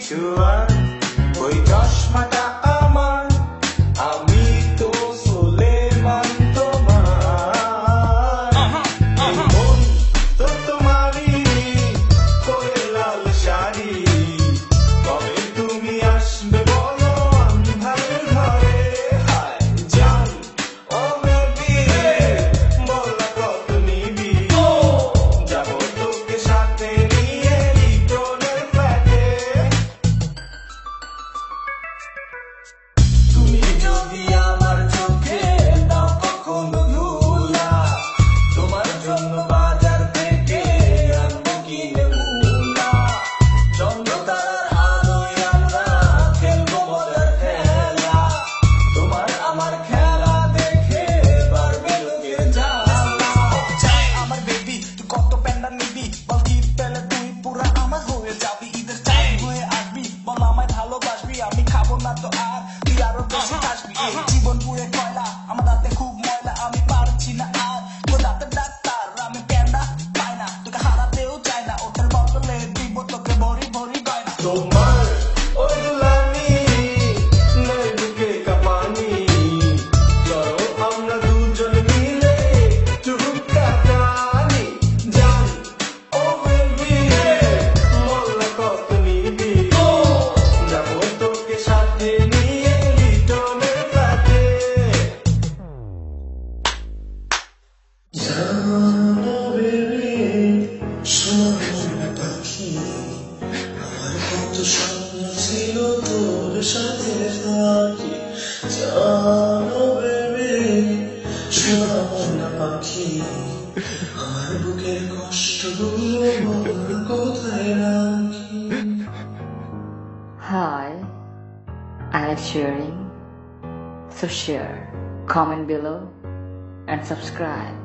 কিছু আর ওই চশমাটা আমার আমি তো সুলেমান তোমার এই মন তো তোমারই পরে লাল শাড়ি কবে তুমি আসবে বলো আন্ধারের ঘরে হায় জান ও বেবি বলা কত নিবি যাবো তোকে সাথে নিয়ে লিটনের ফ্ল্যাটে তুমি যদি আমার চোখে দাও কখনো ধুলা তোমার জন্য বাজার থেকে আনবো কিনে মুলা চন্দ্র তারার আলোয় আমরা খেলবো মজার খেলা তোমার আমার খেলা দেখে পারবে লোকের জ্বালা আমার বেবি তুই কত প্যান্ডা নিবি বল কি পেলে তুই পুরা আমার হয়ে যাবি ঈদের চাই হয়ে আসবি বল আমায় ভালোবাসবি আমি খাবো না তো আর তুই আরো বেশি আসবি এই জীবন পুরে কয়লা আমার রাতে খুব ময়লা আমি পারছি না আর কোথাতে ডাক্তার আমি প্যান্ডা পাই না তোকে হারাতেও চাই না ওটার বদলে দিব তোকে ভরি ভরি গয়না তোমার ওই লানি নাই বুকে কাঁপানি চলো আমরা দুজন মিলে চুপটা টানি জান ও বেবি বললা কত নিবি যাবো তোকে সাথে নিয়ে লিটনের ফ্ল্যাটে জানো বেবি সোনা পাখি আমার কত স্বপ্ন ছিল তোর সাথে থাকি জানো বেবি সোনা পাখি আমার বুকের কষ্টগুলো বল কোথায় রাখি Hi, I like sharing. So share, comment below, and subscribe.